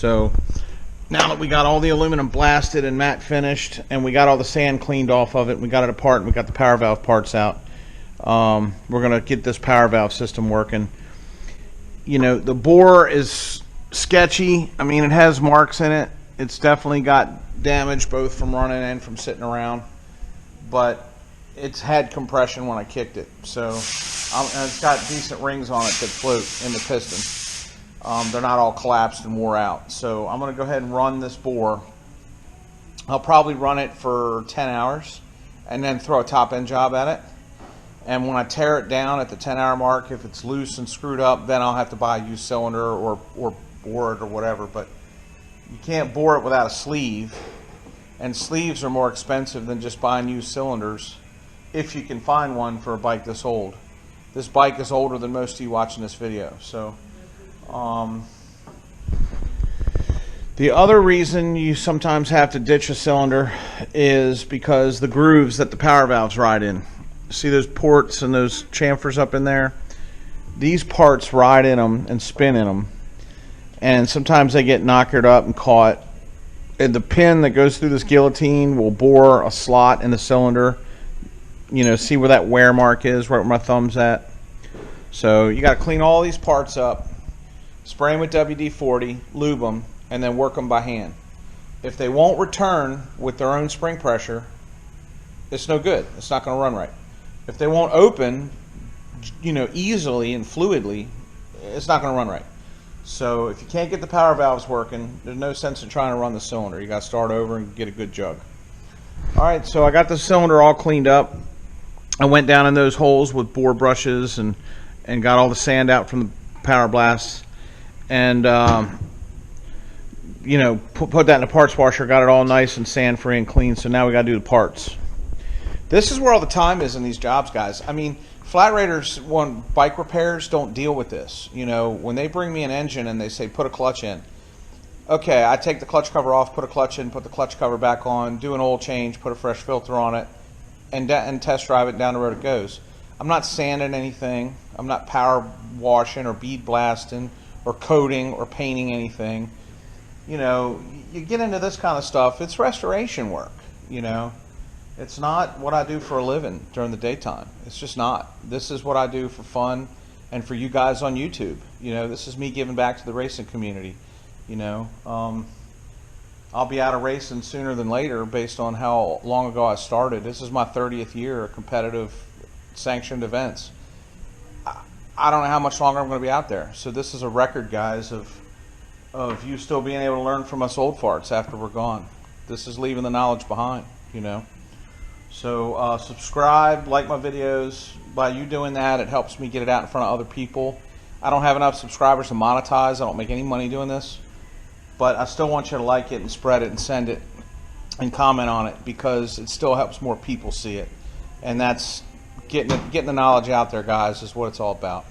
So now that we got all the aluminum blasted and matte finished, and we got all the sand cleaned off of it, we got it apart, and we got the power valve parts out, we're going to get this power valve system working. You know, the bore is sketchy. I mean, it has marks in it. It's definitely got damage both from running and from sitting around, but it's had compression when I kicked it, so and it's got decent rings on it that float in the piston. They're not all collapsed and wore out. So I'm going to go ahead and run this bore. I'll probably run it for 10 hours and then throw a top end job at it. And when I tear it down at the 10-hour mark, if it's loose and screwed up, then I'll have to buy a used cylinder or bore it or whatever. But you can't bore it without a sleeve. And sleeves are more expensive than just buying used cylinders if you can find one for a bike this old. This bike is older than most of you watching this video. So the other reason you sometimes have to ditch a cylinder is because the grooves that the power valves ride in. See those ports and those chamfers up in there? These parts ride in them and spin in them, and sometimes they get knockered up and caught, and the pin that goes through this guillotine will bore a slot in the cylinder. You know, see where that wear mark is, right where my thumb's at? So you got to clean all these parts up, spray them with WD-40, lube them, and then work them by hand. If they won't return with their own spring pressure, it's no good. It's not going to run right. If they won't open, you know, easily and fluidly, it's not going to run right. So if you can't get the power valves working, there's no sense in trying to run the cylinder. You got to start over and get a good jug. All right, so I got the cylinder all cleaned up. I went down in those holes with bore brushes and got all the sand out from the power blasts, and you know, put that in a parts washer, got it all nice and sand free and clean. So now we got to do the parts. This is where all the time is in these jobs, guys. I mean, flat raters, when bike repairs, don't deal with this. You know, when they bring me an engine and they say put a clutch in, okay, I take the clutch cover off, put a clutch in, put the clutch cover back on, do an oil change, put a fresh filter on it, and test drive it, down the road it goes. I'm not sanding anything. I'm not power washing or bead blasting or coating or painting anything. You know, you get into this kind of stuff, it's restoration work, you know. It's not what I do for a living during the daytime. It's just not. This is what I do for fun and for you guys on YouTube. You know, this is me giving back to the racing community. You know, I'll be out of racing sooner than later based on how long ago I started. This is my 30th year of competitive sanctioned events. I don't know how much longer I'm going to be out there. So this is a record, guys, of you still being able to learn from us old farts after we're gone. This is leaving the knowledge behind, you know. So subscribe, like my videos. By you doing that, it helps me get it out in front of other people. I don't have enough subscribers to monetize. I don't make any money doing this. But I still want you to like it and spread it and send it and comment on it, because it still helps more people see it. And that's getting the knowledge out there, guys, is what it's all about.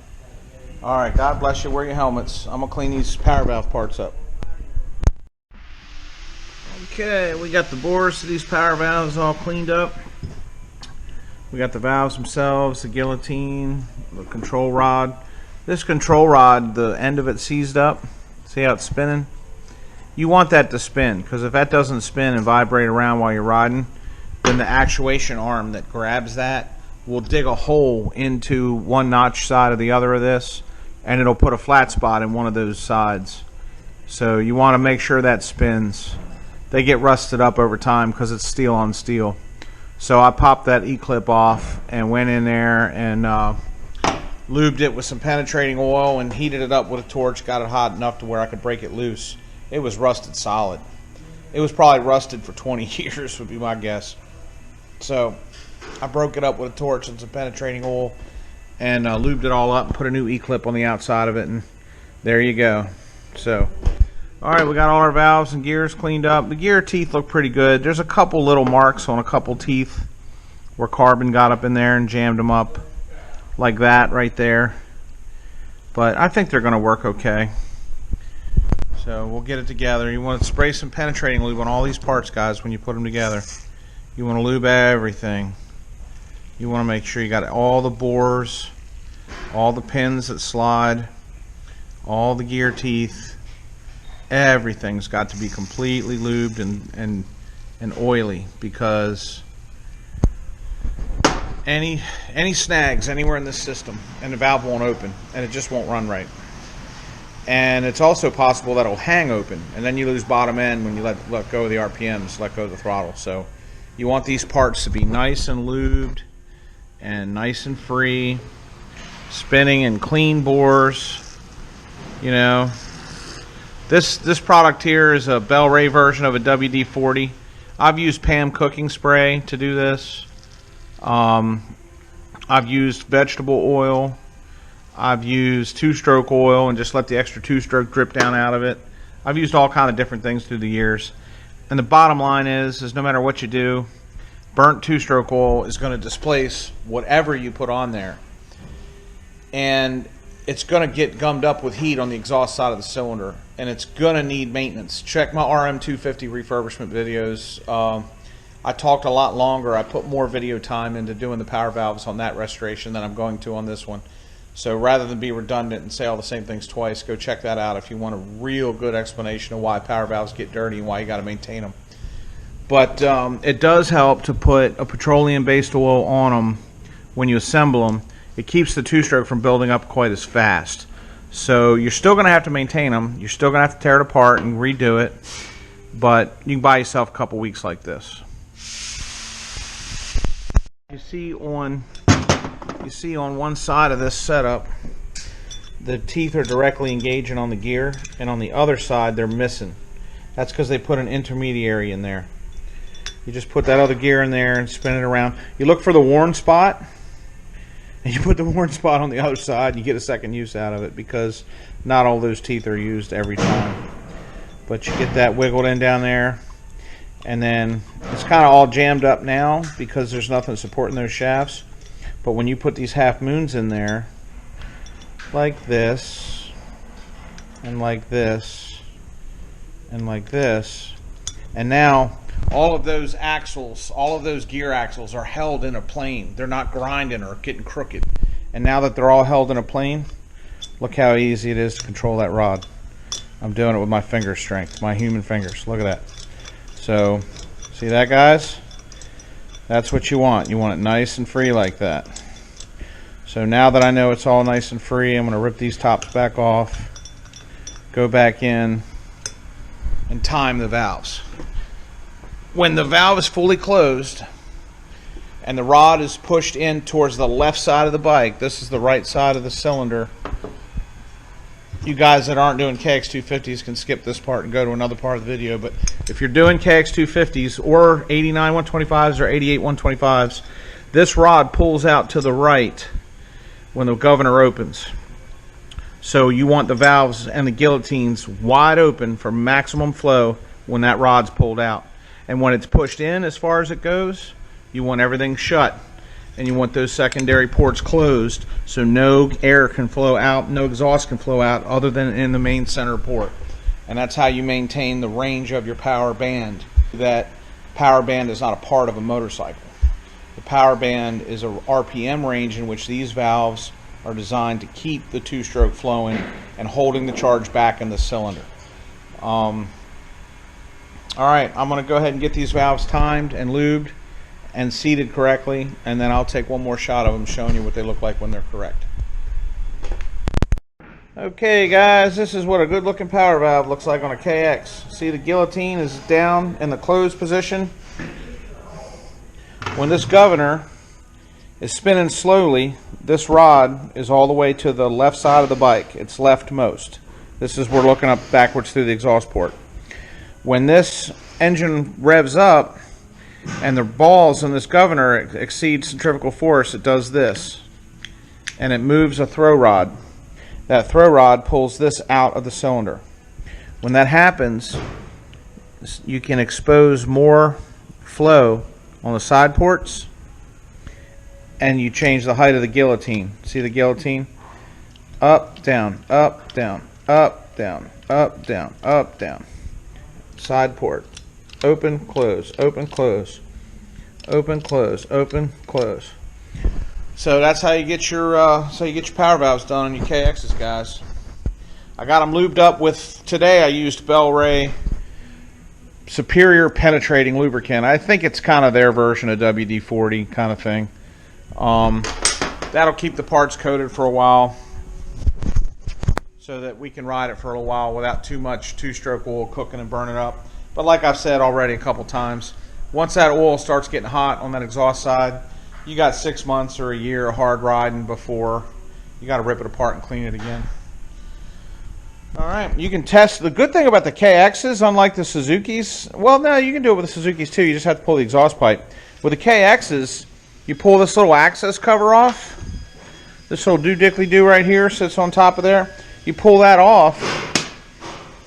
All right, God bless you. Wear your helmets. I'm going to clean these power valve parts up. Okay, we got the bores to these power valves all cleaned up. We got the valves themselves, the guillotine, the control rod. This control rod, the end of it seized up. See how it's spinning? You want that to spin, because if that doesn't spin and vibrate around while you're riding, then the actuation arm that grabs that will dig a hole into one notch side of the other of this, and it'll put a flat spot in one of those sides. So you want to make sure that spins. They get rusted up over time because it's steel on steel. So I popped that E-clip off and went in there and lubed it with some penetrating oil and heated it up with a torch, got it hot enough to where I could break it loose. It was rusted solid. It was probably rusted for 20 years would be my guess. So I broke it up with a torch and some penetrating oil and lubed it all up and put a new E-clip on the outside of it, and there you go. So alright, we got all our valves and gears cleaned up. The gear teeth look pretty good. There's a couple little marks on a couple teeth where carbon got up in there and jammed them up like that right there. But I think they're going to work okay. So we'll get it together. You want to spray some penetrating lube on all these parts, guys, when you put them together. You want to lube everything. You want to make sure you got all the bores, all the pins that slide, all the gear teeth, Everything's got to be completely lubed and oily, because any snags anywhere in this system and the valve won't open and it just won't run right. And it's also possible that it'll hang open, and then you lose bottom end when you let go of the RPMs, let go of the throttle. So you want these parts to be nice and lubed and nice and free, spinning in clean bores. You know, this product here is a Bell Ray version of a WD-40. I've used Pam cooking spray to do this. I've used vegetable oil. I've used two-stroke oil and just let the extra two-stroke drip down out of it. I've used all kind of different things through the years. And the bottom line is no matter what you do, burnt two-stroke oil is going to displace whatever you put on there. And it's going to get gummed up with heat on the exhaust side of the cylinder, and it's going to need maintenance. Check my RM250 refurbishment videos. I talked a lot longer. I put more video time into doing the power valves on that restoration than I'm going to on this one. So rather than be redundant and say all the same things twice, go check that out if you want a real good explanation of why power valves get dirty and why you got to maintain them. But it does help to put a petroleum-based oil on them when you assemble them. It keeps the two-stroke from building up quite as fast. So you're still going to have to maintain them. You're still going to have to tear it apart and redo it. But you can buy yourself a couple weeks like this. You see on one side of this setup, the teeth are directly engaging on the gear, and on the other side they're missing. That's because they put an intermediary in there. You just put that other gear in there and spin it around. You look for the worn spot, and you put the worn spot on the other side, and you get a second use out of it, because not all those teeth are used every time. But you get that wiggled in down there, and then it's kind of all jammed up now because there's nothing supporting those shafts. But when you put these half moons in there, like this, and like this, and like this, and now all of those axles, all of those gear axles are held in a plane. They're not grinding or getting crooked. And now that they're all held in a plane, look how easy it is to control that rod. I'm doing it with my finger strength, my human fingers. Look at that. So, see that, guys? That's what you want. You want it nice and free like that. So now that I know it's all nice and free, I'm going to rip these tops back off, go back in, and time the valves. When the valve is fully closed and the rod is pushed in towards the left side of the bike, this is the right side of the cylinder. You guys that aren't doing KX250s can skip this part and go to another part of the video, but if you're doing KX250s or 89 125s or 88 125s, this rod pulls out to the right when the governor opens. So you want the valves and the guillotines wide open for maximum flow when that rod's pulled out. And when it's pushed in as far as it goes, you want everything shut. And you want those secondary ports closed so no air can flow out, no exhaust can flow out other than in the main center port. And that's how you maintain the range of your power band. That power band is not a part of a motorcycle. The power band is a RPM range in which these valves are designed to keep the two-stroke flowing and holding the charge back in the cylinder. Alright, I'm going to go ahead and get these valves timed and lubed and seated correctly, and then I'll take one more shot of them showing you what they look like when they're correct. Okay guys, this is what a good looking power valve looks like on a KX. See, the guillotine is down in the closed position. When this governor is spinning slowly, this rod is all the way to the left side of the bike. It's leftmost. This is, we're looking up backwards through the exhaust port. When this engine revs up and the balls in this governor exceed centrifugal force, it does this, and it moves a throw rod. That throw rod pulls this out of the cylinder. When that happens, you can expose more flow on the side ports, and you change the height of the guillotine. See the guillotine? Up, down, up, down, up, down, up, down, up, down. Side port. Open, close, open, close, open, close, open, close. So that's how you get your power valves done on your KXs, guys. I got them lubed up with, today I used Bel-Ray Superior Penetrating Lubricant. I think it's kind of their version of WD-40 kind of thing. That'll keep the parts coated for a while so that we can ride it for a while without too much two-stroke oil cooking and burning up. But like I've said already a couple times, once that oil starts getting hot on that exhaust side, you got 6 months or a year of hard riding before you got to rip it apart and clean it again. All right, you can test. The good thing about the KXs, unlike the Suzukis, well, no, you can do it with the Suzukis too. You just have to pull the exhaust pipe. With the KXs, you pull this little access cover off. This little do-dickly-do right here sits on top of there. You pull that off,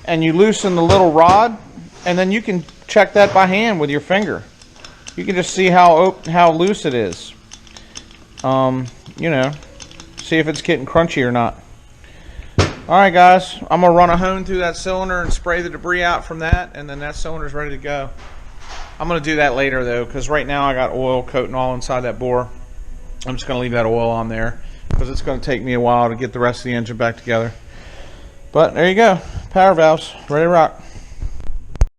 and you loosen the little rod, and then you can check that by hand with your finger. You can just see how loose it is. You know, see if it's getting crunchy or not. Alright guys, I'm going to run a hone through that cylinder and spray the debris out from that, and then that cylinder's ready to go. I'm going to do that later though, because right now I got oil coating all inside that bore. I'm just going to leave that oil on there, because it's going to take me a while to get the rest of the engine back together. But there you go, power valves, ready to rock.